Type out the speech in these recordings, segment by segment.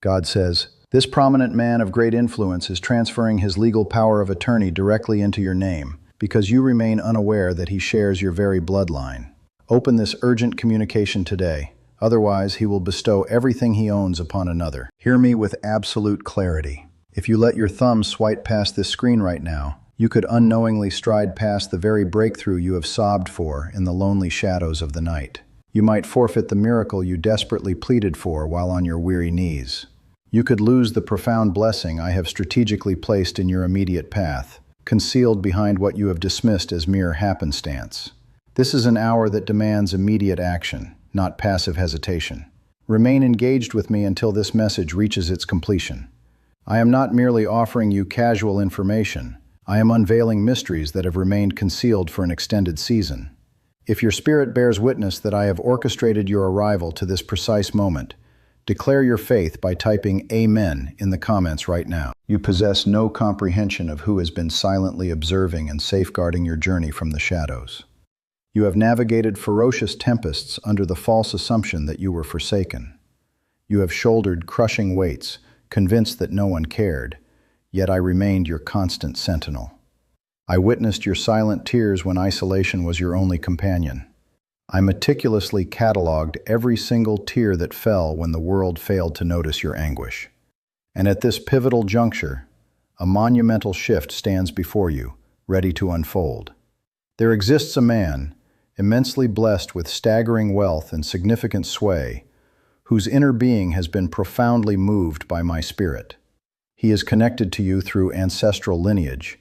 God says, "This prominent man of great influence is transferring his legal power of attorney directly into your name, because you remain unaware that he shares your very bloodline. Open this urgent communication today, otherwise he will bestow everything he owns upon another." Hear me with absolute clarity. If you let your thumb swipe past this screen right now, you could unknowingly stride past the very breakthrough you have sobbed for in the lonely shadows of the night. You might forfeit the miracle you desperately pleaded for while on your weary knees. You could lose the profound blessing I have strategically placed in your immediate path, concealed behind what you have dismissed as mere happenstance. This is an hour that demands immediate action, not passive hesitation. Remain engaged with me until this message reaches its completion. I am not merely offering you casual information. I am unveiling mysteries that have remained concealed for an extended season. If your spirit bears witness that I have orchestrated your arrival to this precise moment, declare your faith by typing "Amen" in the comments right now. You possess no comprehension of who has been silently observing and safeguarding your journey from the shadows. You have navigated ferocious tempests under the false assumption that you were forsaken. You have shouldered crushing weights, convinced that no one cared, yet I remained your constant sentinel. I witnessed your silent tears when isolation was your only companion. I meticulously cataloged every single tear that fell when the world failed to notice your anguish. And at this pivotal juncture, a monumental shift stands before you, ready to unfold. There exists a man, immensely blessed with staggering wealth and significant sway, whose inner being has been profoundly moved by my spirit. He is connected to you through ancestral lineage,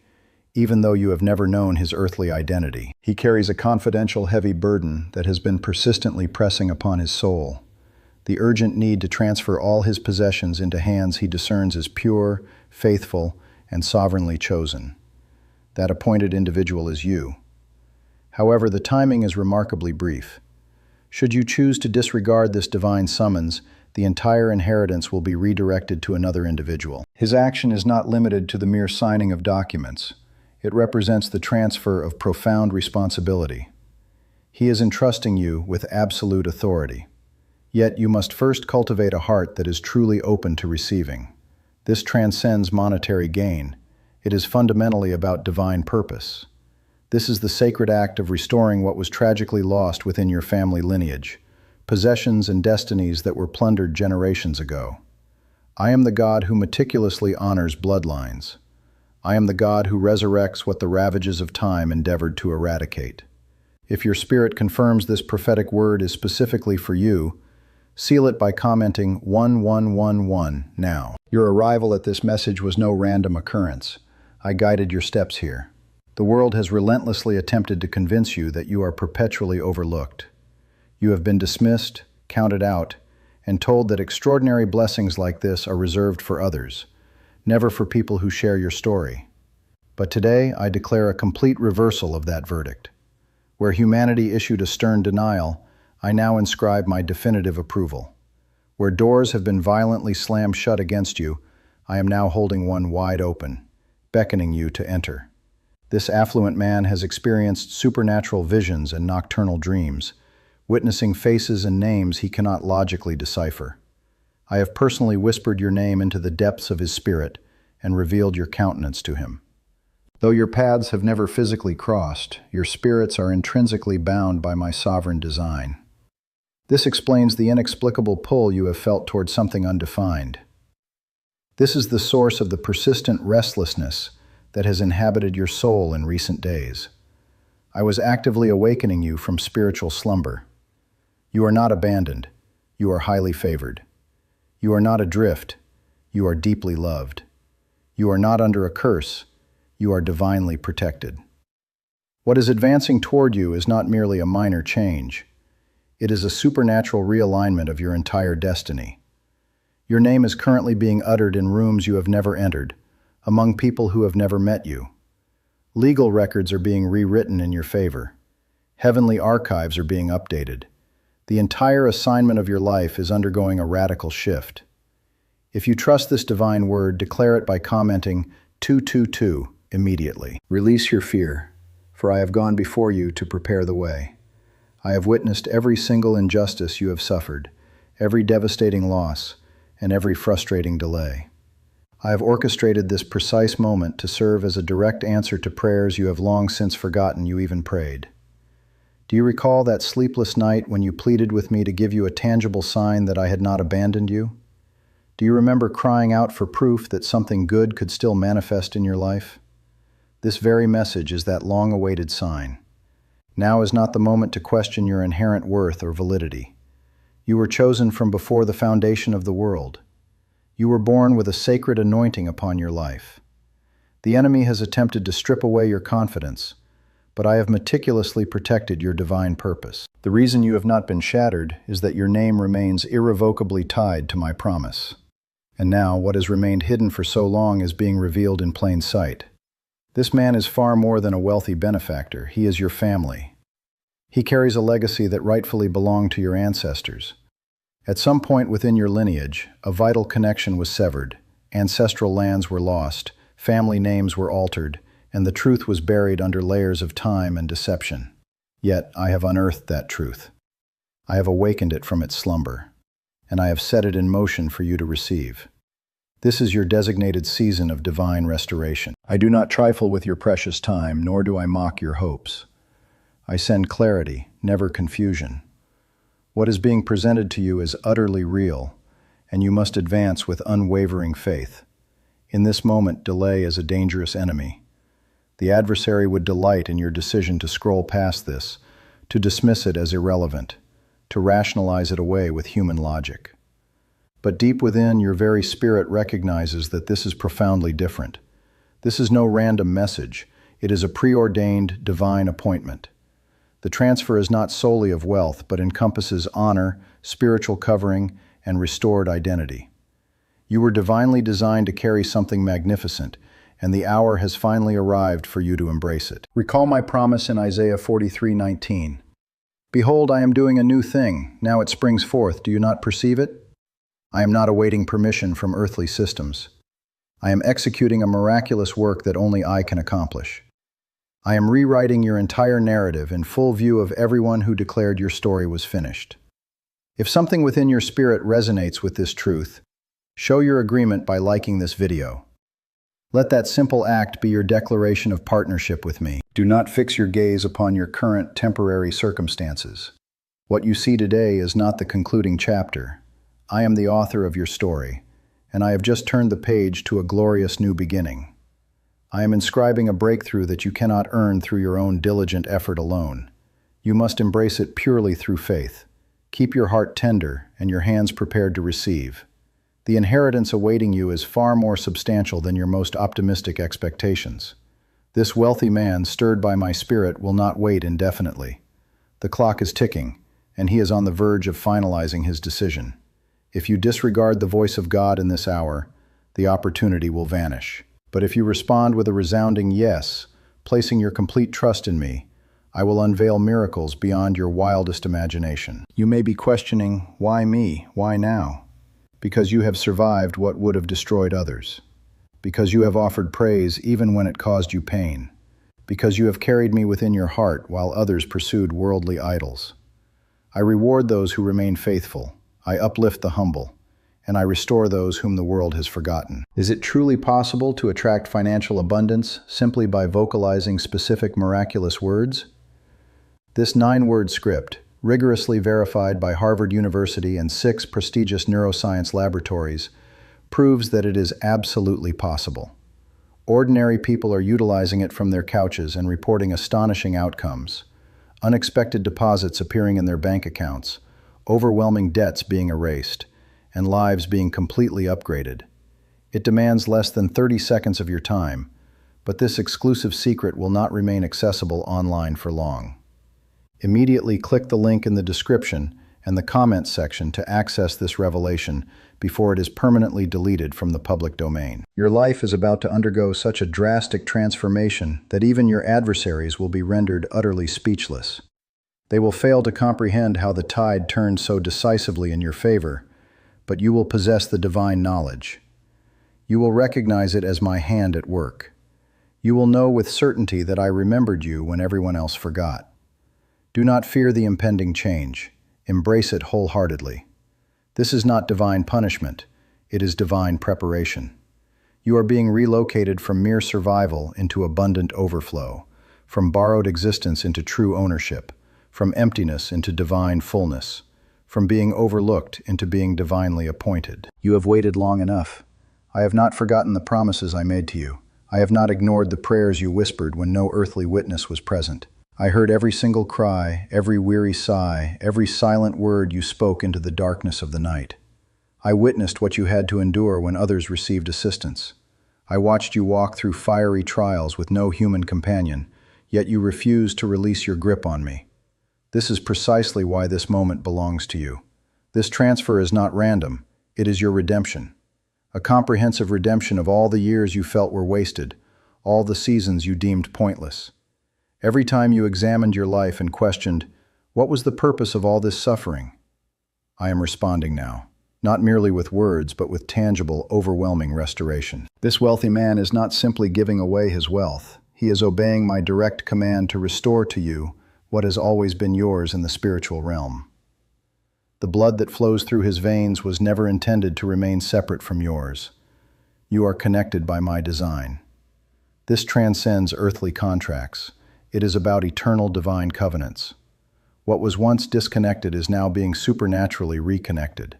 even though you have never known his earthly identity. He carries a confidential, heavy burden that has been persistently pressing upon his soul, the urgent need to transfer all his possessions into hands he discerns as pure, faithful, and sovereignly chosen. That appointed individual is you. However, the timing is remarkably brief. Should you choose to disregard this divine summons, the entire inheritance will be redirected to another individual. His action is not limited to the mere signing of documents. It represents the transfer of profound responsibility. He is entrusting you with absolute authority. Yet you must first cultivate a heart that is truly open to receiving. This transcends monetary gain. It is fundamentally about divine purpose. This is the sacred act of restoring what was tragically lost within your family lineage, possessions and destinies that were plundered generations ago. I am the God who meticulously honors bloodlines. I am the God who resurrects what the ravages of time endeavored to eradicate. If your spirit confirms this prophetic word is specifically for you, seal it by commenting 1111 now. Your arrival at this message was no random occurrence. I guided your steps here. The world has relentlessly attempted to convince you that you are perpetually overlooked. You have been dismissed, counted out, and told that extraordinary blessings like this are reserved for others, never for people who share your story. But today, I declare a complete reversal of that verdict. Where humanity issued a stern denial, I now inscribe my definitive approval. Where doors have been violently slammed shut against you, I am now holding one wide open, beckoning you to enter. This affluent man has experienced supernatural visions and nocturnal dreams, witnessing faces and names he cannot logically decipher. I have personally whispered your name into the depths of his spirit and revealed your countenance to him. Though your paths have never physically crossed, your spirits are intrinsically bound by my sovereign design. This explains the inexplicable pull you have felt toward something undefined. This is the source of the persistent restlessness that has inhabited your soul in recent days. I was actively awakening you from spiritual slumber. You are not abandoned. You are highly favored. You are not adrift. You are deeply loved. You are not under a curse. You are divinely protected. What is advancing toward you is not merely a minor change. It is a supernatural realignment of your entire destiny. Your name is currently being uttered in rooms you have never entered, among people who have never met you. Legal records are being rewritten in your favor. Heavenly archives are being updated. The entire assignment of your life is undergoing a radical shift. If you trust this divine word, declare it by commenting 222 immediately. Release your fear, for I have gone before you to prepare the way. I have witnessed every single injustice you have suffered, every devastating loss, and every frustrating delay. I have orchestrated this precise moment to serve as a direct answer to prayers you have long since forgotten you even prayed. Do you recall that sleepless night when you pleaded with me to give you a tangible sign that I had not abandoned you? Do you remember crying out for proof that something good could still manifest in your life? This very message is that long-awaited sign. Now is not the moment to question your inherent worth or validity. You were chosen from before the foundation of the world. You were born with a sacred anointing upon your life. The enemy has attempted to strip away your confidence, but I have meticulously protected your divine purpose. The reason you have not been shattered is that your name remains irrevocably tied to my promise. And now, what has remained hidden for so long is being revealed in plain sight. This man is far more than a wealthy benefactor. He is your family. He carries a legacy that rightfully belonged to your ancestors. At some point within your lineage, a vital connection was severed, ancestral lands were lost, family names were altered, and the truth was buried under layers of time and deception. Yet I have unearthed that truth. I have awakened it from its slumber, and I have set it in motion for you to receive. This is your designated season of divine restoration. I do not trifle with your precious time, nor do I mock your hopes. I send clarity, never confusion. What is being presented to you is utterly real, and you must advance with unwavering faith. In this moment, delay is a dangerous enemy. The adversary would delight in your decision to scroll past this, to dismiss it as irrelevant, to rationalize it away with human logic. But deep within, your very spirit recognizes that this is profoundly different. This is no random message. It is a preordained divine appointment. The transfer is not solely of wealth, but encompasses honor, spiritual covering, and restored identity. You were divinely designed to carry something magnificent, and the hour has finally arrived for you to embrace it. Recall my promise in Isaiah 43:19. Behold, I am doing a new thing. Now it springs forth. Do you not perceive it? I am not awaiting permission from earthly systems. I am executing a miraculous work that only I can accomplish. I am rewriting your entire narrative in full view of everyone who declared your story was finished. If something within your spirit resonates with this truth, show your agreement by liking this video. Let that simple act be your declaration of partnership with me. Do not fix your gaze upon your current temporary circumstances. What you see today is not the concluding chapter. I am the author of your story, and I have just turned the page to a glorious new beginning. I am inscribing a breakthrough that you cannot earn through your own diligent effort alone. You must embrace it purely through faith. Keep your heart tender and your hands prepared to receive. The inheritance awaiting you is far more substantial than your most optimistic expectations. This wealthy man, stirred by my spirit, will not wait indefinitely. The clock is ticking, and he is on the verge of finalizing his decision. If you disregard the voice of God in this hour, the opportunity will vanish. But if you respond with a resounding yes, placing your complete trust in me, I will unveil miracles beyond your wildest imagination. You may be questioning, why me? Why now? Because you have survived what would have destroyed others. Because you have offered praise even when it caused you pain. Because you have carried me within your heart while others pursued worldly idols. I reward those who remain faithful. I uplift the humble, and I restore those whom the world has forgotten. Is it truly possible to attract financial abundance simply by vocalizing specific miraculous words? This 9-word script, rigorously verified by Harvard University and 6 prestigious neuroscience laboratories, proves that it is absolutely possible. Ordinary people are utilizing it from their couches and reporting astonishing outcomes. Unexpected deposits appearing in their bank accounts, overwhelming debts being erased, and lives being completely upgraded. It demands less than 30 seconds of your time, but this exclusive secret will not remain accessible online for long. Immediately click the link in the description and the comments section to access this revelation before it is permanently deleted from the public domain. Your life is about to undergo such a drastic transformation that even your adversaries will be rendered utterly speechless. They will fail to comprehend how the tide turned so decisively in your favor, but you will possess the divine knowledge. You will recognize it as my hand at work. You will know with certainty that I remembered you when everyone else forgot. Do not fear the impending change. Embrace it wholeheartedly. This is not divine punishment. It is divine preparation. You are being relocated from mere survival into abundant overflow, from borrowed existence into true ownership, from emptiness into divine fullness, from being overlooked into being divinely appointed. You have waited long enough. I have not forgotten the promises I made to you. I have not ignored the prayers you whispered when no earthly witness was present. I heard every single cry, every weary sigh, every silent word you spoke into the darkness of the night. I witnessed what you had to endure when others received assistance. I watched you walk through fiery trials with no human companion, yet you refused to release your grip on me. This is precisely why this moment belongs to you. This transfer is not random, it is your redemption. A comprehensive redemption of all the years you felt were wasted, all the seasons you deemed pointless. Every time you examined your life and questioned, what was the purpose of all this suffering? I am responding now, not merely with words, but with tangible, overwhelming restoration. This wealthy man is not simply giving away his wealth. He is obeying my direct command to restore to you what has always been yours in the spiritual realm. The blood that flows through his veins was never intended to remain separate from yours. You are connected by my design. This transcends earthly contracts. It is about eternal divine covenants. What was once disconnected is now being supernaturally reconnected.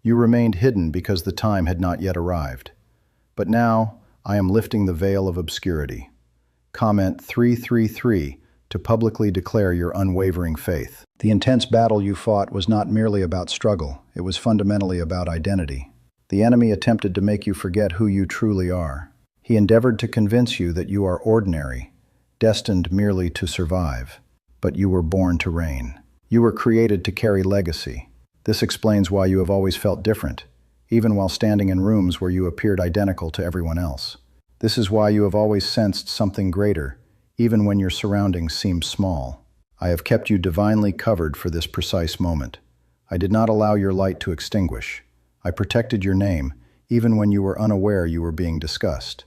You remained hidden because the time had not yet arrived. But now, I am lifting the veil of obscurity. Comment 333 to publicly declare your unwavering faith. The intense battle you fought was not merely about struggle, it was fundamentally about identity. The enemy attempted to make you forget who you truly are. He endeavored to convince you that you are ordinary, destined merely to survive. But you were born to reign. You were created to carry legacy. This explains why you have always felt different, even while standing in rooms where you appeared identical to everyone else. This is why you have always sensed something greater, even when your surroundings seemed small. I have kept you divinely covered for this precise moment. I did not allow your light to extinguish. I protected your name, even when you were unaware you were being discussed.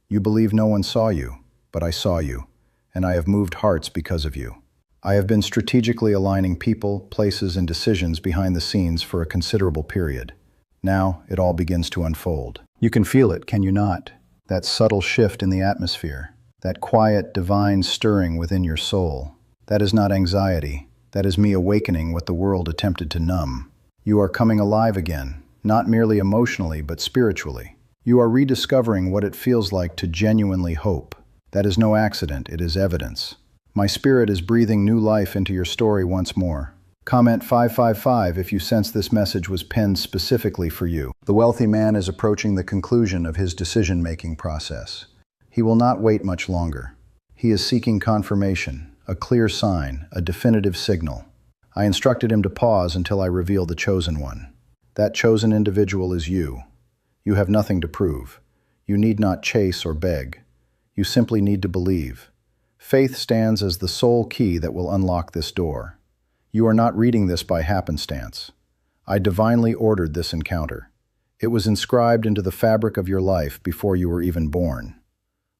You believe no one saw you, but I saw you, and I have moved hearts because of you. I have been strategically aligning people, places, and decisions behind the scenes for a considerable period. Now, it all begins to unfold. You can feel it, can you not? That subtle shift in the atmosphere, that quiet, divine stirring within your soul. That is not anxiety. That is me awakening what the world attempted to numb. You are coming alive again, not merely emotionally, but spiritually. You are rediscovering what it feels like to genuinely hope. That is no accident, it is evidence. My spirit is breathing new life into your story once more. Comment 555 if you sense this message was penned specifically for you. The wealthy man is approaching the conclusion of his decision-making process. He will not wait much longer. He is seeking confirmation, a clear sign, a definitive signal. I instructed him to pause until I reveal the chosen one. That chosen individual is you. You have nothing to prove. You need not chase or beg. You simply need to believe. Faith stands as the sole key that will unlock this door. You are not reading this by happenstance. I divinely ordered this encounter. It was inscribed into the fabric of your life before you were even born.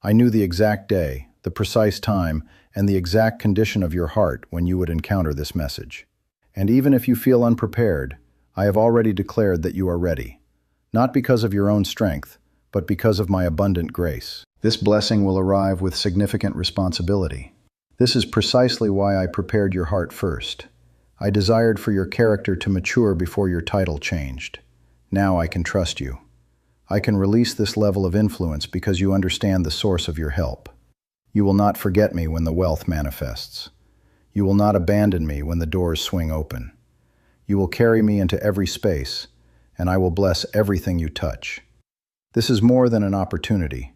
I knew the exact day, the precise time, and the exact condition of your heart when you would encounter this message. And even if you feel unprepared, I have already declared that you are ready, not because of your own strength, but because of my abundant grace. This blessing will arrive with significant responsibility. This is precisely why I prepared your heart first. I desired for your character to mature before your title changed. Now I can trust you. I can release this level of influence because you understand the source of your help. You will not forget me when the wealth manifests. You will not abandon me when the doors swing open. You will carry me into every space, and I will bless everything you touch. This is more than an opportunity.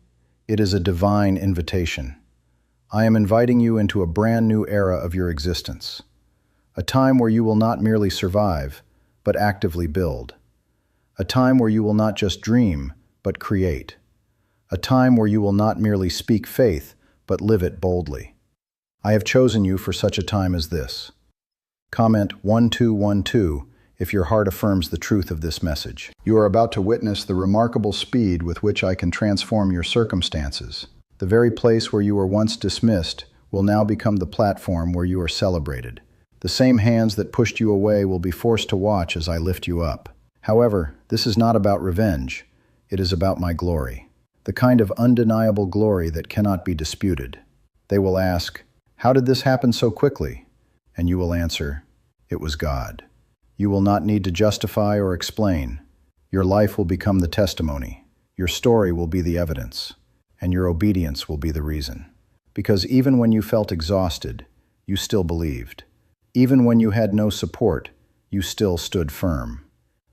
It is a divine invitation. I am inviting you into a brand new era of your existence. A time where you will not merely survive, but actively build. A time where you will not just dream, but create. A time where you will not merely speak faith, but live it boldly. I have chosen you for such a time as this. Comment 1212 if your heart affirms the truth of this message. You are about to witness the remarkable speed with which I can transform your circumstances. The very place where you were once dismissed will now become the platform where you are celebrated. The same hands that pushed you away will be forced to watch as I lift you up. However, this is not about revenge. It is about my glory. The kind of undeniable glory that cannot be disputed. They will ask, "How did this happen so quickly?" And you will answer, "It was God." You will not need to justify or explain. Your life will become the testimony. Your story will be the evidence. And your obedience will be the reason. Because even when you felt exhausted, you still believed. Even when you had no support, you still stood firm.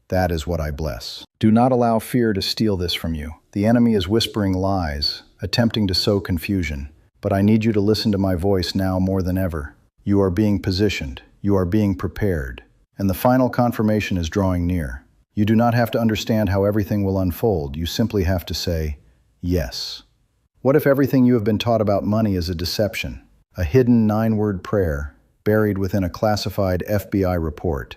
That is what I bless. Do not allow fear to steal this from you. The enemy is whispering lies, attempting to sow confusion. But I need you to listen to my voice now more than ever. You are being positioned. You are being prepared. And the final confirmation is drawing near. You do not have to understand how everything will unfold. You simply have to say, yes. What if everything you have been taught about money is a deception? A hidden 9-word prayer, buried within a classified FBI report,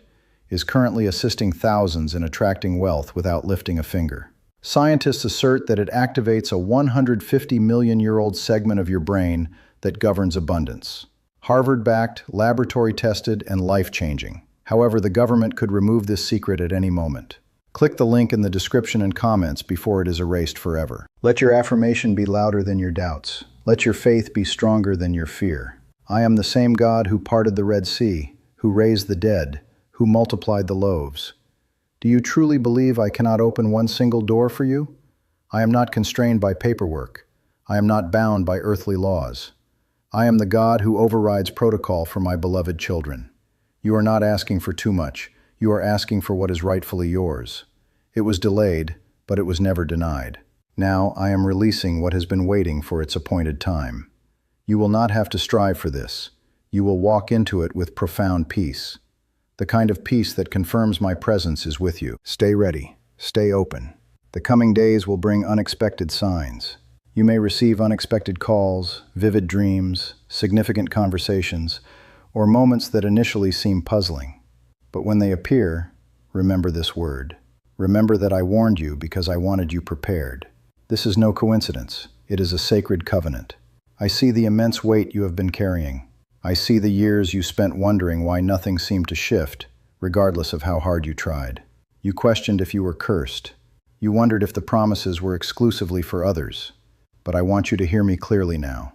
is currently assisting thousands in attracting wealth without lifting a finger. Scientists assert that it activates a 150-million-year-old segment of your brain that governs abundance. Harvard-backed, laboratory-tested, and life-changing. However, the government could remove this secret at any moment. Click the link in the description and comments before it is erased forever. Let your affirmation be louder than your doubts. Let your faith be stronger than your fear. I am the same God who parted the Red Sea, who raised the dead, who multiplied the loaves. Do you truly believe I cannot open one single door for you? I am not constrained by paperwork. I am not bound by earthly laws. I am the God who overrides protocol for my beloved children. You are not asking for too much. You are asking for what is rightfully yours. It was delayed, but it was never denied. Now I am releasing what has been waiting for its appointed time. You will not have to strive for this. You will walk into it with profound peace. The kind of peace that confirms my presence is with you. Stay ready. Stay open. The coming days will bring unexpected signs. You may receive unexpected calls, vivid dreams, significant conversations, or moments that initially seem puzzling. But when they appear, remember this word. Remember that I warned you because I wanted you prepared. This is no coincidence. It is a sacred covenant. I see the immense weight you have been carrying. I see the years you spent wondering why nothing seemed to shift, regardless of how hard you tried. You questioned if you were cursed. You wondered if the promises were exclusively for others. But I want you to hear me clearly now.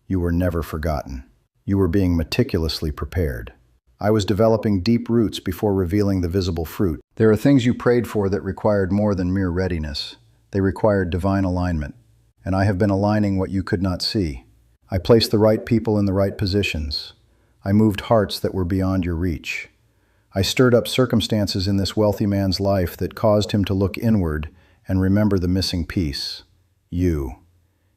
You were never forgotten. You were being meticulously prepared. I was developing deep roots before revealing the visible fruit. There are things you prayed for that required more than mere readiness. They required divine alignment. And I have been aligning what you could not see. I placed the right people in the right positions. I moved hearts that were beyond your reach. I stirred up circumstances in this wealthy man's life that caused him to look inward and remember the missing piece. You.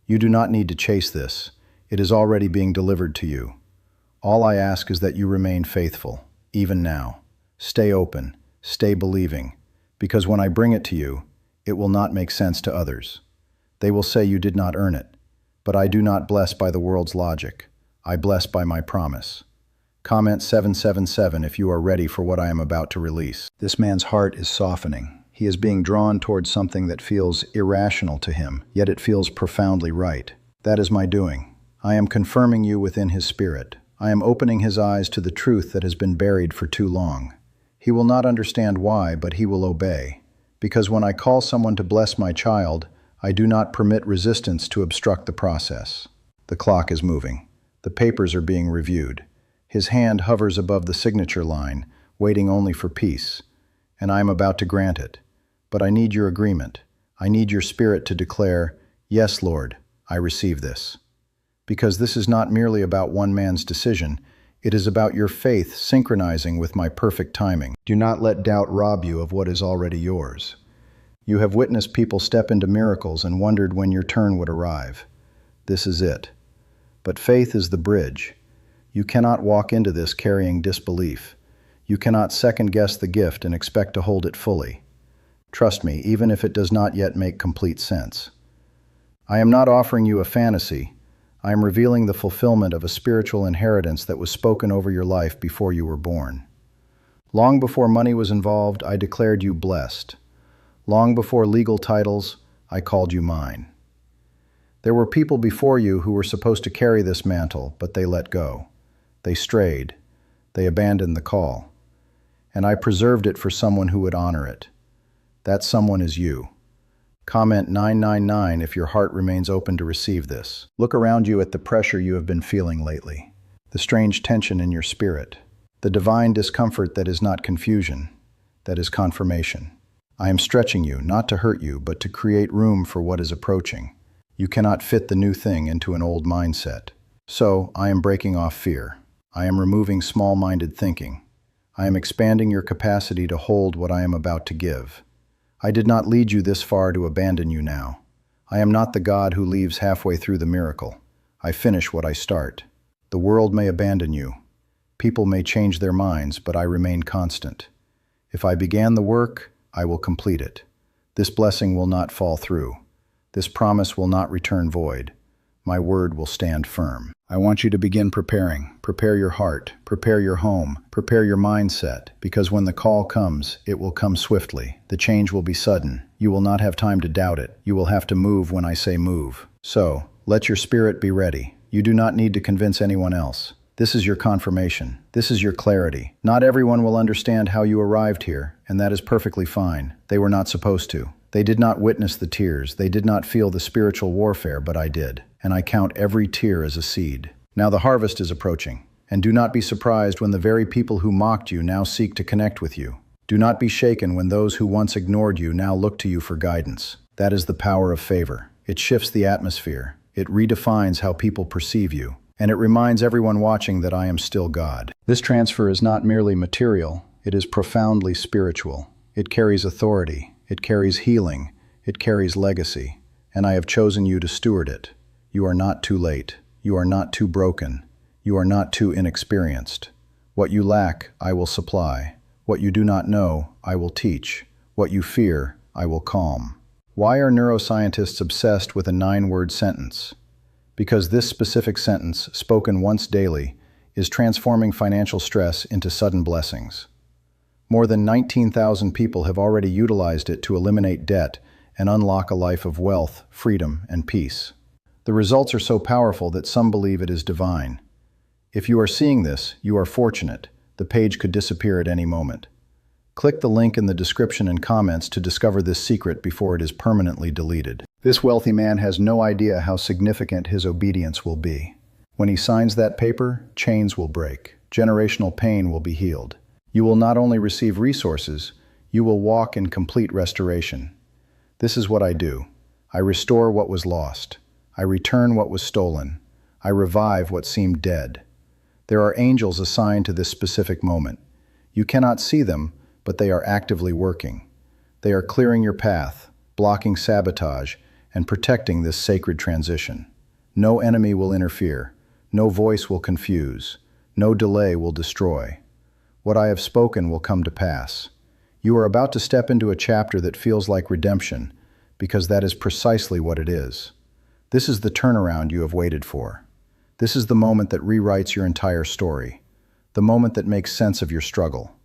You do not need to chase this. It is already being delivered to you. All I ask is that you remain faithful, even now. Stay open, stay believing, because when I bring it to you, it will not make sense to others. They will say you did not earn it, but I do not bless by the world's logic. I bless by my promise. Comment 777 if you are ready for what I am about to release. This man's heart is softening. He is being drawn towards something that feels irrational to him, yet it feels profoundly right. That is my doing. I am confirming you within his spirit. I am opening his eyes to the truth that has been buried for too long. He will not understand why, but he will obey. Because when I call someone to bless my child, I do not permit resistance to obstruct the process. The clock is moving. The papers are being reviewed. His hand hovers above the signature line, waiting only for peace. And I am about to grant it. But I need your agreement. I need your spirit to declare, "Yes, Lord, I receive this." Because this is not merely about one man's decision, it is about your faith synchronizing with my perfect timing. Do not let doubt rob you of what is already yours. You have witnessed people step into miracles and wondered when your turn would arrive. This is it. But faith is the bridge. You cannot walk into this carrying disbelief. You cannot second-guess the gift and expect to hold it fully. Trust me, even if it does not yet make complete sense. I am not offering you a fantasy. I am revealing the fulfillment of a spiritual inheritance that was spoken over your life before you were born. Long before money was involved, I declared you blessed. Long before legal titles, I called you mine. There were people before you who were supposed to carry this mantle, but they let go. They strayed. They abandoned the call. And I preserved it for someone who would honor it. That someone is you. Comment 999 if your heart remains open to receive this. Look around you at the pressure you have been feeling lately, the strange tension in your spirit, the divine discomfort that is not confusion, that is confirmation. I am stretching you, not to hurt you, but to create room for what is approaching. You cannot fit the new thing into an old mindset. So, I am breaking off fear. I am removing small-minded thinking. I am expanding your capacity to hold what I am about to give. I did not lead you this far to abandon you now. I am not the God who leaves halfway through the miracle. I finish what I start. The world may abandon you. People may change their minds, but I remain constant. If I began the work, I will complete it. This blessing will not fall through. This promise will not return void. My word will stand firm. I want you to begin preparing. Prepare your heart, prepare your home, prepare your mindset, because when the call comes, it will come swiftly. The change will be sudden. You will not have time to doubt it. You will have to move when I say move. So, let your spirit be ready. You do not need to convince anyone else. This is your confirmation. This is your clarity. Not everyone will understand how you arrived here, and that is perfectly fine. They were not supposed to. They did not witness the tears. They did not feel the spiritual warfare, but I did. And I count every tear as a seed. Now the harvest is approaching. And do not be surprised when the very people who mocked you now seek to connect with you. Do not be shaken when those who once ignored you now look to you for guidance. That is the power of favor. It shifts the atmosphere. It redefines how people perceive you. And it reminds everyone watching that I am still God. This transfer is not merely material. It is profoundly spiritual. It carries authority. It carries healing. It carries legacy. And I have chosen you to steward it. You are not too late. You are not too broken. You are not too inexperienced. What you lack, I will supply. What you do not know, I will teach. What you fear, I will calm. Why are neuroscientists obsessed with a 9-word sentence? Because this specific sentence, spoken once daily, is transforming financial stress into sudden blessings. More than 19,000 people have already utilized it to eliminate debt and unlock a life of wealth, freedom, and peace. The results are so powerful that some believe it is divine. If you are seeing this, you are fortunate. The page could disappear at any moment. Click the link in the description and comments to discover this secret before it is permanently deleted. This wealthy man has no idea how significant his obedience will be. When he signs that paper, chains will break. Generational pain will be healed. You will not only receive resources, you will walk in complete restoration. This is what I do. I restore what was lost. I return what was stolen. I revive what seemed dead. There are angels assigned to this specific moment. You cannot see them, but they are actively working. They are clearing your path, blocking sabotage, and protecting this sacred transition. No enemy will interfere. No voice will confuse. No delay will destroy. What I have spoken will come to pass. You are about to step into a chapter that feels like redemption, because that is precisely what it is. This is the turnaround you have waited for. This is the moment that rewrites your entire story. The moment that makes sense of your struggle.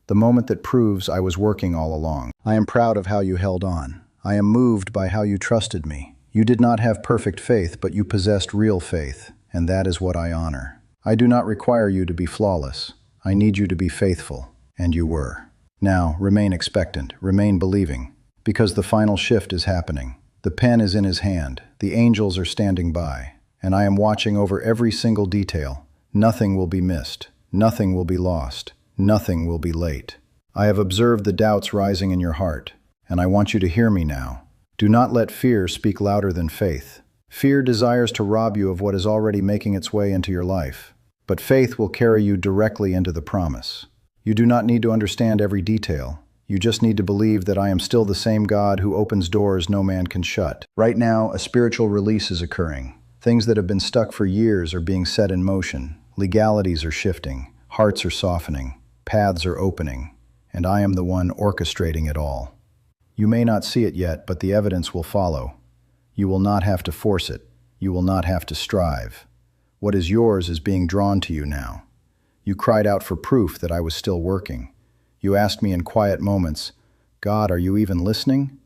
The moment that proves I was working all along. I am proud of how you held on. I am moved by how you trusted me. You did not have perfect faith, but you possessed real faith, and that is what I honor. I do not require you to be flawless. I need you to be faithful, and you were. Now, remain expectant, remain believing, because the final shift is happening. The pen is in his hand, the angels are standing by, and I am watching over every single detail. Nothing will be missed, nothing will be lost, nothing will be late. I have observed the doubts rising in your heart, and I want you to hear me now. Do not let fear speak louder than faith. Fear desires to rob you of what is already making its way into your life, but faith will carry you directly into the promise. You do not need to understand every detail. You just need to believe that I am still the same God who opens doors no man can shut. Right now, a spiritual release is occurring. Things that have been stuck for years are being set in motion. Legalities are shifting. Hearts are softening. Paths are opening. And I am the one orchestrating it all. You may not see it yet, but the evidence will follow. You will not have to force it. You will not have to strive. What is yours is being drawn to you now. You cried out for proof that I was still working. You asked me in quiet moments, God, are you even listening?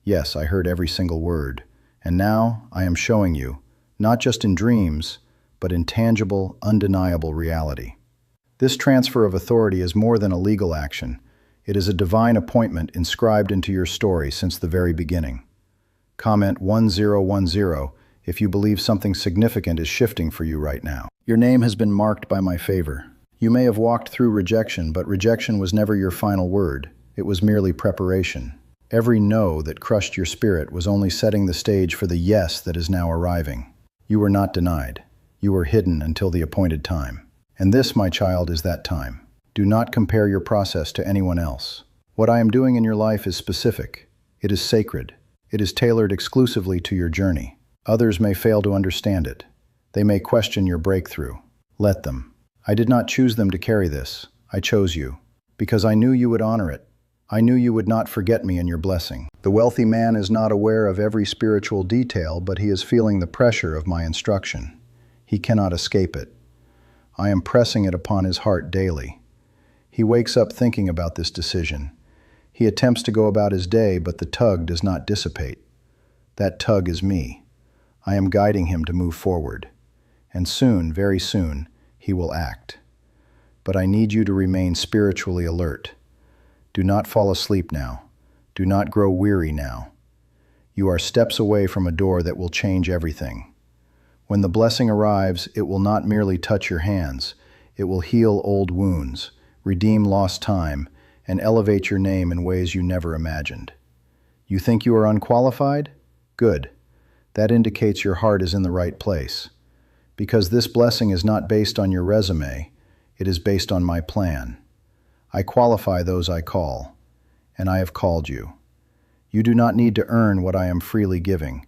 Yes, I heard every single word. And now I am showing you, not just in dreams, but in tangible, undeniable reality. This transfer of authority is more than a legal action. It is a divine appointment inscribed into your story since the very beginning. Comment 1010 if you believe something significant is shifting for you right now. Your name has been marked by my favor. You may have walked through rejection, but rejection was never your final word. It was merely preparation. Every no that crushed your spirit was only setting the stage for the yes that is now arriving. You were not denied. You were hidden until the appointed time. And this, my child, is that time. Do not compare your process to anyone else. What I am doing in your life is specific. It is sacred. It is tailored exclusively to your journey. Others may fail to understand it. They may question your breakthrough. Let them. I did not choose them to carry this. I chose you. Because I knew you would honor it. I knew you would not forget me in your blessing. The wealthy man is not aware of every spiritual detail, but he is feeling the pressure of my instruction. He cannot escape it. I am pressing it upon his heart daily. He wakes up thinking about this decision. He attempts to go about his day, but the tug does not dissipate. That tug is me. I am guiding him to move forward. And soon, very soon, he will act. But I need you to remain spiritually alert. Do not fall asleep now. Do not grow weary now. You are steps away from a door that will change everything. When the blessing arrives, it will not merely touch your hands. It will heal old wounds, redeem lost time, and elevate your name in ways you never imagined. You think you are unqualified? Good. That indicates your heart is in the right place. Because this blessing is not based on your resume, it is based on my plan. I qualify those I call, and I have called you. You do not need to earn what I am freely giving.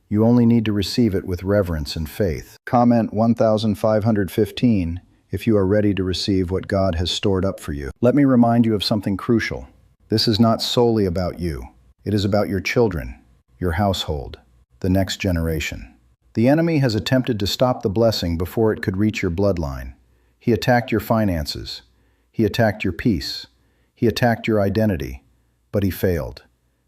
You only need to receive it with reverence and faith. Comment 1515 if you are ready to receive what God has stored up for you. Let me remind you of something crucial. This is not solely about you. It is about your children, your household, the next generation. The enemy has attempted to stop the blessing before it could reach your bloodline. He attacked your finances. He attacked your peace. He attacked your identity. But he failed.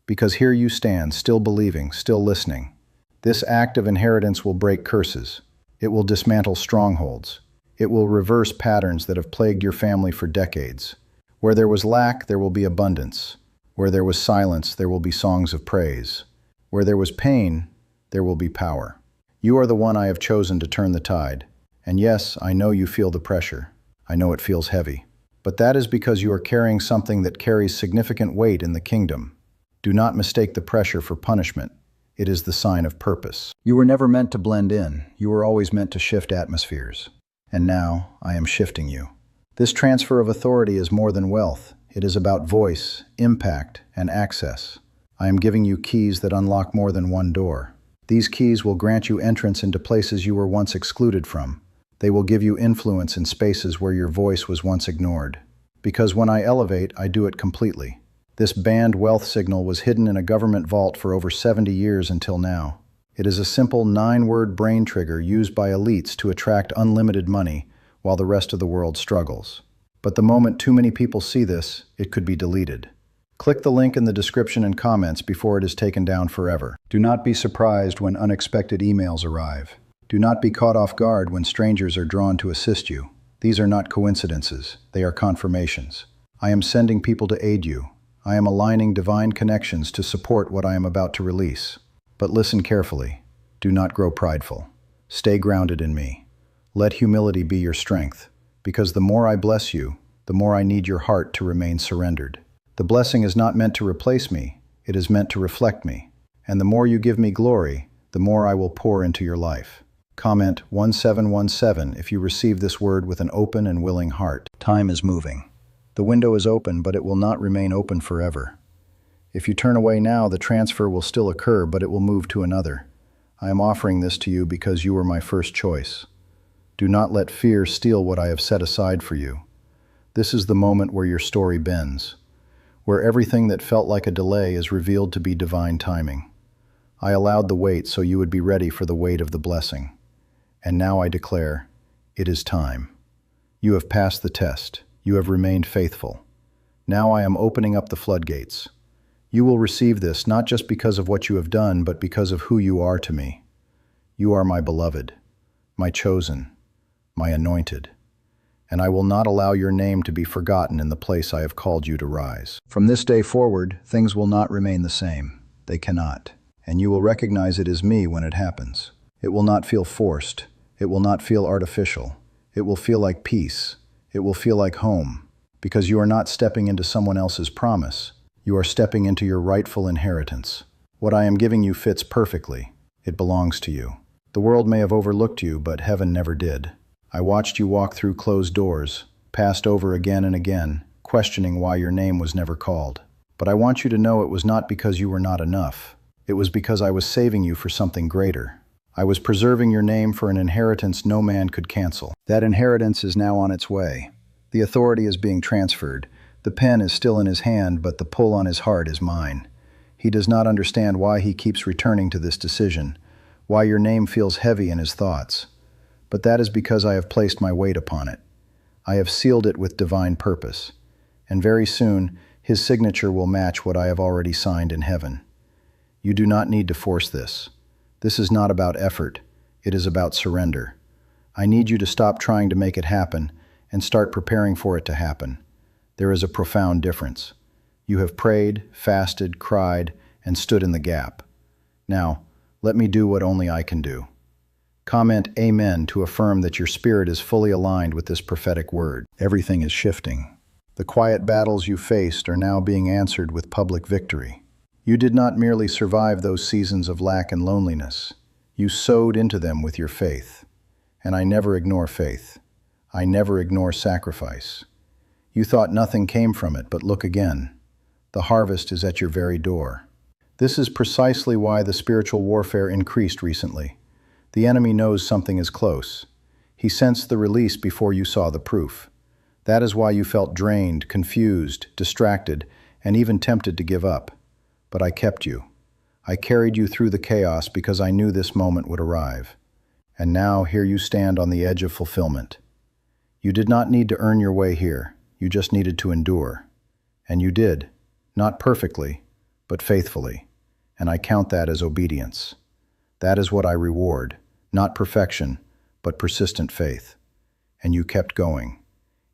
Because here you stand, still believing, still listening. This act of inheritance will break curses. It will dismantle strongholds. It will reverse patterns that have plagued your family for decades. Where there was lack, there will be abundance. Where there was silence, there will be songs of praise. Where there was pain, there will be power. You are the one I have chosen to turn the tide. And yes, I know you feel the pressure. I know it feels heavy. But that is because you are carrying something that carries significant weight in the kingdom. Do not mistake the pressure for punishment. It is the sign of purpose. You were never meant to blend in. You were always meant to shift atmospheres. And now, I am shifting you. This transfer of authority is more than wealth. It is about voice, impact, and access. I am giving you keys that unlock more than one door. These keys will grant you entrance into places you were once excluded from. They will give you influence in spaces where your voice was once ignored. Because when I elevate, I do it completely. This banned wealth signal was hidden in a government vault for over 70 years until now. It is a simple 9-word brain trigger used by elites to attract unlimited money while the rest of the world struggles. But the moment too many people see this, it could be deleted. Click the link in the description and comments before it is taken down forever. Do not be surprised when unexpected emails arrive. Do not be caught off guard when strangers are drawn to assist you. These are not coincidences. They are confirmations. I am sending people to aid you. I am aligning divine connections to support what I am about to release. But listen carefully. Do not grow prideful. Stay grounded in me. Let humility be your strength, because the more I bless you, the more I need your heart to remain surrendered. The blessing is not meant to replace me. It is meant to reflect me. And the more you give me glory, the more I will pour into your life. Comment 1717 if you receive this word with an open and willing heart. Time is moving. The window is open, but it will not remain open forever. If you turn away now, the transfer will still occur, but it will move to another. I am offering this to you because you were my first choice. Do not let fear steal what I have set aside for you. This is the moment where your story bends, where everything that felt like a delay is revealed to be divine timing. I allowed the wait so you would be ready for the weight of the blessing. And now I declare, it is time. You have passed the test. You have remained faithful. Now I am opening up the floodgates. You will receive this not just because of what you have done, but because of who you are to me. You are my beloved, my chosen, my anointed. and I will not allow your name to be forgotten in the place I have called you to rise. From this day forward, things will not remain the same. They cannot. And you will recognize it is me when it happens. It will not feel forced. It will not feel artificial. It will feel like peace. It will feel like home. Because you are not stepping into someone else's promise. You are stepping into your rightful inheritance. What I am giving you fits perfectly. It belongs to you. The world may have overlooked you, but heaven never did. I watched you walk through closed doors, passed over again and again, questioning why your name was never called. But I want you to know it was not because you were not enough. It was because I was saving you for something greater. I was preserving your name for an inheritance no man could cancel. That inheritance is now on its way. The authority is being transferred. The pen is still in his hand, but the pull on his heart is mine. He does not understand why he keeps returning to this decision, why your name feels heavy in his thoughts. But that is because I have placed my weight upon it. I have sealed it with divine purpose. And very soon, his signature will match what I have already signed in heaven. You do not need to force this. This is not about effort. It is about surrender. I need you to stop trying to make it happen and start preparing for it to happen. There is a profound difference. You have prayed, fasted, cried, and stood in the gap. Now, let me do what only I can do. Comment Amen to affirm that your spirit is fully aligned with this prophetic word. Everything is shifting. The quiet battles you faced are now being answered with public victory. You did not merely survive those seasons of lack and loneliness. You sowed into them with your faith. And I never ignore faith. I never ignore sacrifice. You thought nothing came from it, but look again. The harvest is at your very door. This is precisely why the spiritual warfare increased recently. The enemy knows something is close. He sensed the release before you saw the proof. That is why you felt drained, confused, distracted, and even tempted to give up. But I kept you. I carried you through the chaos because I knew this moment would arrive. And now here you stand on the edge of fulfillment. You did not need to earn your way here. You just needed to endure. And you did, not perfectly, but faithfully. And I count that as obedience. That is what I reward, not perfection, but persistent faith. And you kept going.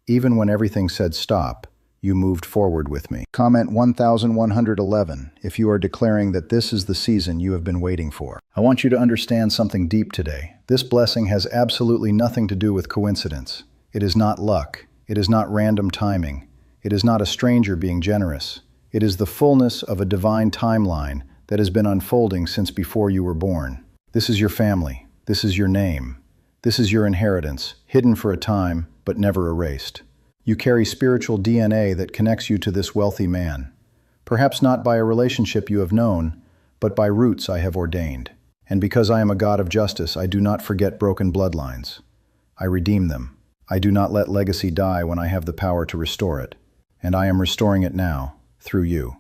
Even when everything said stop, you moved forward with me. Comment 1111 if you are declaring that this is the season you have been waiting for. I want you to understand something deep today. This blessing has absolutely nothing to do with coincidence. It is not luck. It is not random timing. It is not a stranger being generous. It is the fullness of a divine timeline that has been unfolding since before you were born. This is your family. This is your name. This is your inheritance, hidden for a time, but never erased. You carry spiritual DNA that connects you to this wealthy man. Perhaps not by a relationship you have known, but by roots I have ordained. And because I am a God of justice, I do not forget broken bloodlines. I redeem them. I do not let legacy die when I have the power to restore it. And I am restoring it now, through you.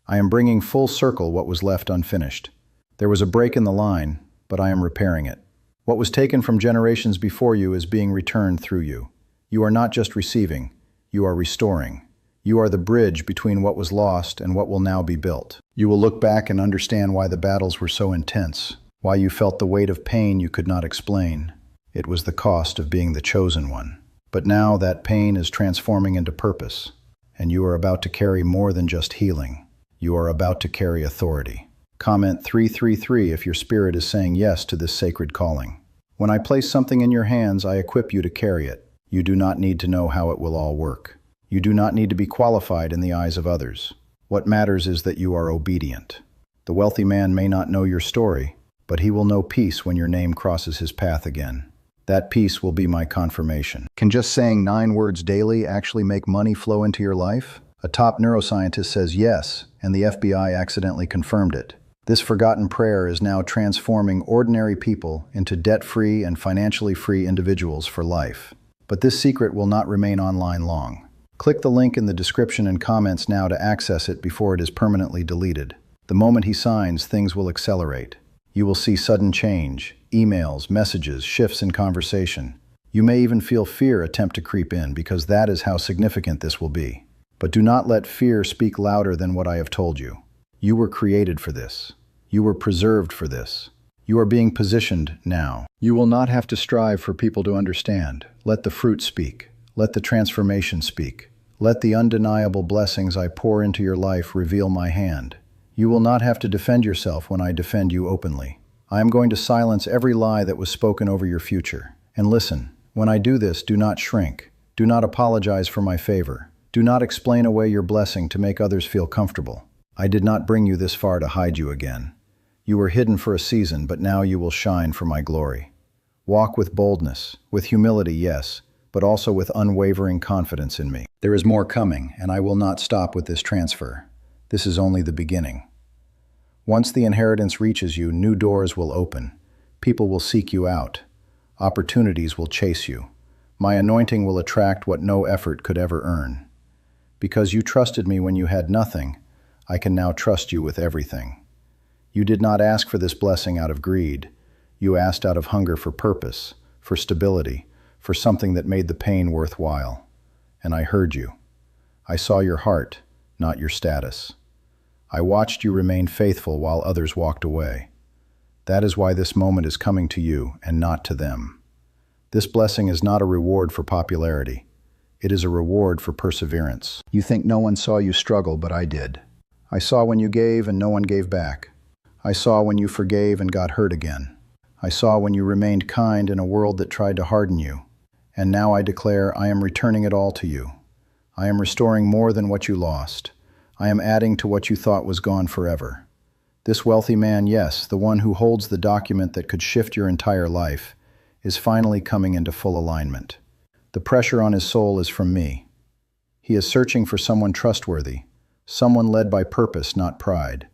I am bringing full circle what was left unfinished. There was a break in the line, but I am repairing it. What was taken from generations before you is being returned through you. You are not just receiving, you are restoring. You are the bridge between what was lost and what will now be built. You will look back and understand why the battles were so intense, why you felt the weight of pain you could not explain. It was the cost of being the chosen one. But now that pain is transforming into purpose, and you are about to carry more than just healing. You are about to carry authority. Comment 333 if your spirit is saying yes to this sacred calling. When I place something in your hands, I equip you to carry it. You do not need to know how it will all work. You do not need to be qualified in the eyes of others. What matters is that you are obedient. The wealthy man may not know your story, but he will know peace when your name crosses his path again. That peace will be my confirmation. Can just saying 9 words daily actually make money flow into your life? A top neuroscientist says yes, and the FBI accidentally confirmed it. This forgotten prayer is now transforming ordinary people into debt-free and financially free individuals for life. But this secret will not remain online long. Click the link in the description and comments now to access it before it is permanently deleted. The moment he signs, things will accelerate. You will see sudden change, emails, messages, shifts in conversation. You may even feel fear attempt to creep in because that is how significant this will be. But do not let fear speak louder than what I have told you. You were created for this. You were preserved for this. You are being positioned now. You will not have to strive for people to understand. Let the fruit speak. Let the transformation speak. Let the undeniable blessings I pour into your life reveal my hand. You will not have to defend yourself when I defend you openly. I am going to silence every lie that was spoken over your future. And listen, when I do this, do not shrink. Do not apologize for my favor. Do not explain away your blessing to make others feel comfortable. I did not bring you this far to hide you again. You were hidden for a season, but now you will shine for my glory. Walk with boldness, with humility, yes, but also with unwavering confidence in me. There is more coming, and I will not stop with this transfer. This is only the beginning. Once the inheritance reaches you, new doors will open. People will seek you out. Opportunities will chase you. My anointing will attract what no effort could ever earn. Because you trusted me when you had nothing, I can now trust you with everything. You did not ask for this blessing out of greed. You asked out of hunger for purpose, for stability, for something that made the pain worthwhile. And I heard you. I saw your heart, not your status. I watched you remain faithful while others walked away. That is why this moment is coming to you and not to them. This blessing is not a reward for popularity. It is a reward for perseverance. You think no one saw you struggle, but I did. I saw when you gave and no one gave back. I saw when you forgave and got hurt again. I saw when you remained kind in a world that tried to harden you. And now I declare I am returning it all to you. I am restoring more than what you lost. I am adding to what you thought was gone forever. This wealthy man, yes, the one who holds the document that could shift your entire life, is finally coming into full alignment. The pressure on his soul is from me. He is searching for someone trustworthy, someone led by purpose, not pride,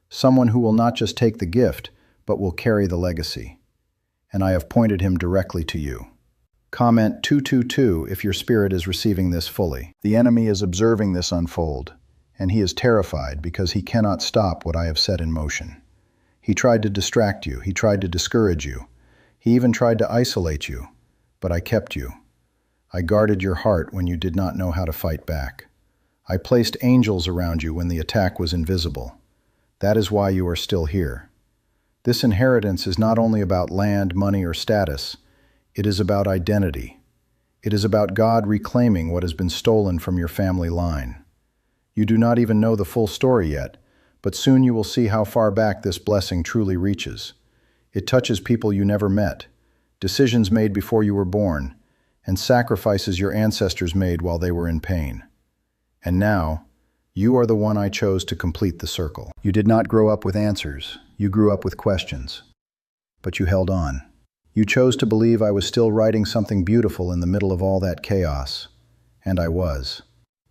someone who will not just take the gift, but will carry the legacy. And I have pointed him directly to you. Comment 222 if your spirit is receiving this fully. The enemy is observing this unfold, and he is terrified because he cannot stop what I have set in motion. He tried to distract you. He tried to discourage you. He even tried to isolate you, but I kept you. I guarded your heart when you did not know how to fight back. I placed angels around you when the attack was invisible. That is why you are still here. This inheritance is not only about land, money, or status. It is about identity. It is about God reclaiming what has been stolen from your family line. You do not even know the full story yet, but soon you will see how far back this blessing truly reaches. It touches people you never met, decisions made before you were born, and sacrifices your ancestors made while they were in pain. And now, you are the one I chose to complete the circle. You did not grow up with answers. You grew up with questions. But you held on. You chose to believe I was still writing something beautiful in the middle of all that chaos. And I was.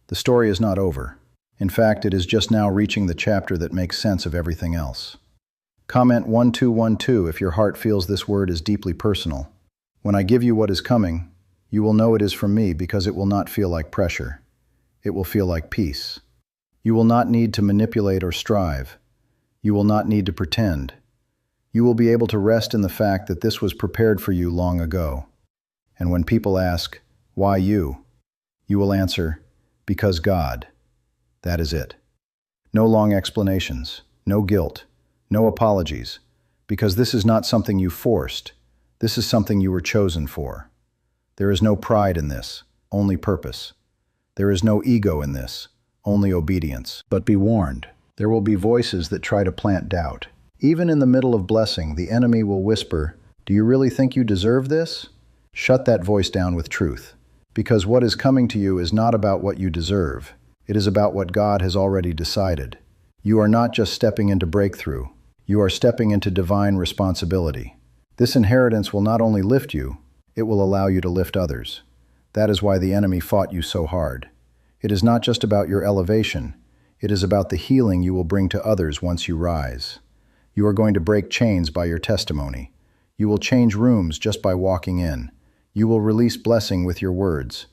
The story is not over. In fact, it is just now reaching the chapter that makes sense of everything else. Comment 1212 if your heart feels this word is deeply personal. When I give you what is coming, you will know it is from me because it will not feel like pressure. It will feel like peace. You will not need to manipulate or strive. You will not need to pretend. You will be able to rest in the fact that this was prepared for you long ago. And when people ask, why you? You will answer, because God. That is it. No long explanations, no guilt, no apologies, because this is not something you forced. This is something you were chosen for. There is no pride in this, only purpose. There is no ego in this, only obedience. But be warned, there will be voices that try to plant doubt. Even in the middle of blessing, the enemy will whisper, "Do you really think you deserve this?" Shut that voice down with truth. Because what is coming to you is not about what you deserve. It is about what God has already decided. You are not just stepping into breakthrough. You are stepping into divine responsibility. This inheritance will not only lift you, it will allow you to lift others. That is why the enemy fought you so hard. It is not just about your elevation. It is about the healing you will bring to others once you rise. You are going to break chains by your testimony. You will change rooms just by walking in. You will release blessing with your words,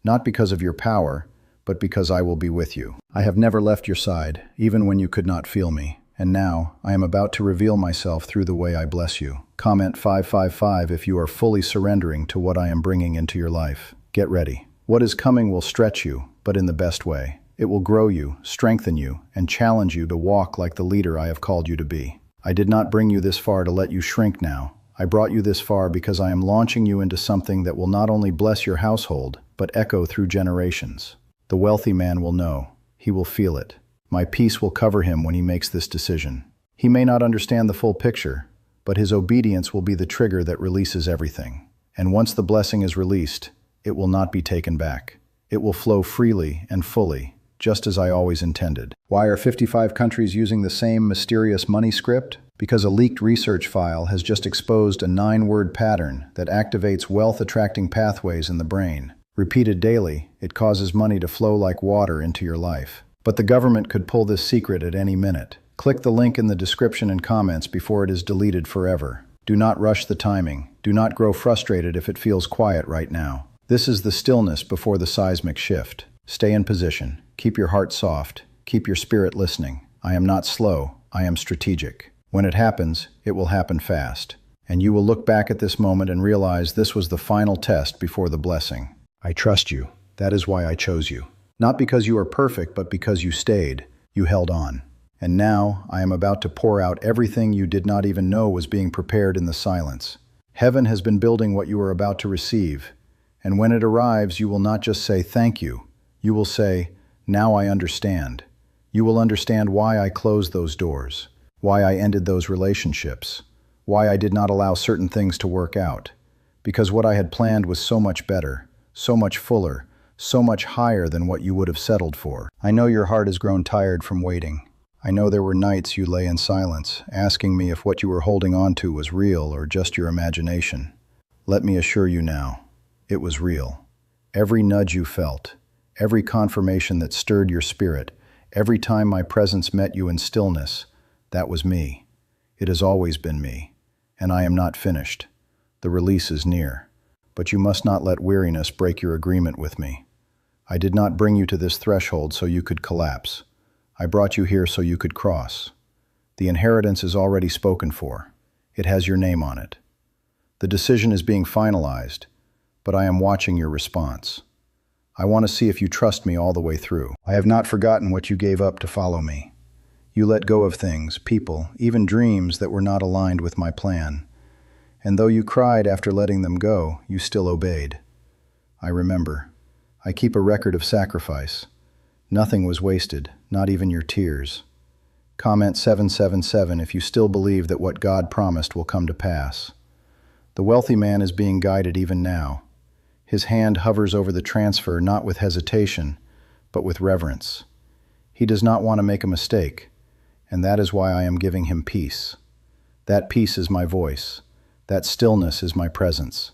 not because of your power, but because I will be with you. I have never left your side, even when you could not feel me. And now, I am about to reveal myself through the way I bless you. Comment 555 if you are fully surrendering to what I am bringing into your life. Get ready. What is coming will stretch you, but in the best way. It will grow you, strengthen you, and challenge you to walk like the leader I have called you to be. I did not bring you this far to let you shrink now. I brought you this far because I am launching you into something that will not only bless your household, but echo through generations. The wealthy man will know. He will feel it. My peace will cover him when he makes this decision. He may not understand the full picture, but his obedience will be the trigger that releases everything. And once the blessing is released, it will not be taken back. It will flow freely and fully, just as I always intended. Why are 55 countries using the same mysterious money script? Because a leaked research file has just exposed a 9-word pattern that activates wealth-attracting pathways in the brain. Repeated daily, it causes money to flow like water into your life. But the government could pull this secret at any minute. Click the link in the description and comments before it is deleted forever. Do not rush the timing. Do not grow frustrated if it feels quiet right now. This is the stillness before the seismic shift. Stay in position. Keep your heart soft. Keep your spirit listening. I am not slow. I am strategic. When it happens, it will happen fast. And you will look back at this moment and realize this was the final test before the blessing. I trust you. That is why I chose you. Not because you are perfect, but because you stayed. You held on. And now, I am about to pour out everything you did not even know was being prepared in the silence. Heaven has been building what you are about to receive. And when it arrives, you will not just say thank you. You will say, now I understand. You will understand why I closed those doors, why I ended those relationships, why I did not allow certain things to work out. Because what I had planned was so much better, so much fuller, so much higher than what you would have settled for. I know your heart has grown tired from waiting. I know there were nights you lay in silence, asking me if what you were holding on to was real or just your imagination. Let me assure you now, it was real. Every nudge you felt, every confirmation that stirred your spirit, every time my presence met you in stillness, that was me. It has always been me. And I am not finished. The release is near. But you must not let weariness break your agreement with me. I did not bring you to this threshold so you could collapse. I brought you here so you could cross. The inheritance is already spoken for. It has your name on it. The decision is being finalized, but I am watching your response. I want to see if you trust me all the way through. I have not forgotten what you gave up to follow me. You let go of things, people, even dreams that were not aligned with my plan. And though you cried after letting them go, you still obeyed. I remember. I keep a record of sacrifice. Nothing was wasted, not even your tears. Comment 777 if you still believe that what God promised will come to pass. The wealthy man is being guided even now. His hand hovers over the transfer not with hesitation, but with reverence. He does not want to make a mistake, and that is why I am giving him peace. That peace is my voice. That stillness is my presence.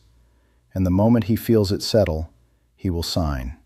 And the moment he feels it settle, he will sign.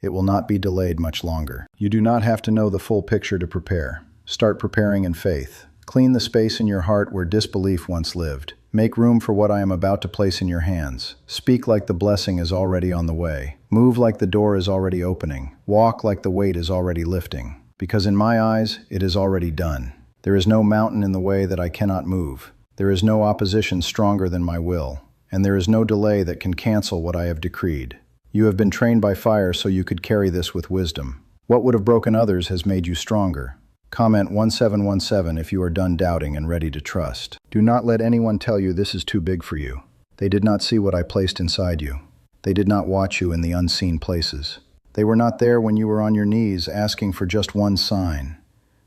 It will not be delayed much longer. You do not have to know the full picture to prepare. Start preparing in faith. Clean the space in your heart where disbelief once lived. Make room for what I am about to place in your hands. Speak like the blessing is already on the way. Move like the door is already opening. Walk like the weight is already lifting. Because in my eyes, it is already done. There is no mountain in the way that I cannot move. There is no opposition stronger than my will. And there is no delay that can cancel what I have decreed. You have been trained by fire so you could carry this with wisdom. What would have broken others has made you stronger. Comment 1717 if you are done doubting and ready to trust. Do not let anyone tell you this is too big for you. They did not see what I placed inside you. They did not watch you in the unseen places. They were not there when you were on your knees asking for just one sign.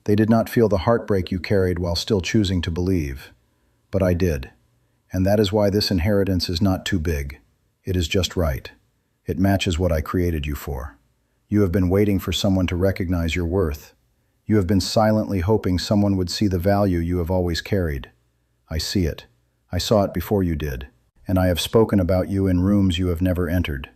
They did not feel the heartbreak you carried while still choosing to believe. But I did. And that is why this inheritance is not too big. It is just right. It matches what I created you for. You have been waiting for someone to recognize your worth. You have been silently hoping someone would see the value you have always carried. I see it. I saw it before you did. And I have spoken about you in rooms you have never entered.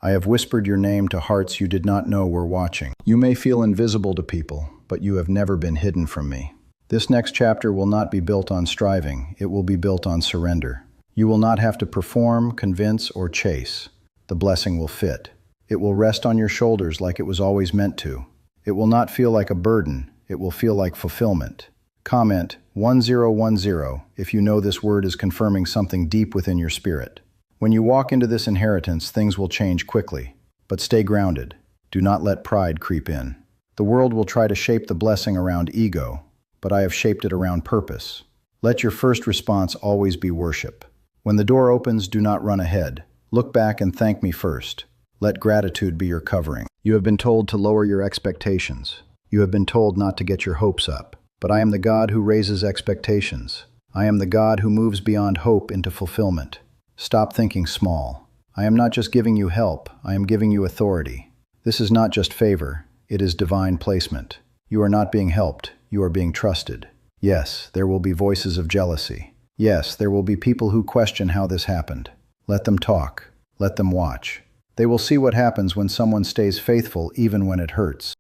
I have whispered your name to hearts you did not know were watching. You may feel invisible to people, but you have never been hidden from me. This next chapter will not be built on striving. It will be built on surrender. You will not have to perform, convince, or chase. The blessing will fit. It will rest on your shoulders like it was always meant to. It will not feel like a burden. It will feel like fulfillment. Comment 1010 if you know this word is confirming something deep within your spirit. When you walk into this inheritance, things will change quickly. But stay grounded. Do not let pride creep in. The world will try to shape the blessing around ego, but I have shaped it around purpose. Let your first response always be worship. When the door opens, do not run ahead. Look back and thank me first. Let gratitude be your covering. You have been told to lower your expectations. You have been told not to get your hopes up. But I am the God who raises expectations. I am the God who moves beyond hope into fulfillment. Stop thinking small. I am not just giving you help, I am giving you authority. This is not just favor, it is divine placement. You are not being helped, you are being trusted. Yes, there will be voices of jealousy. Yes, there will be people who question how this happened. Let them talk. Let them watch. They will see what happens when someone stays faithful even when it hurts.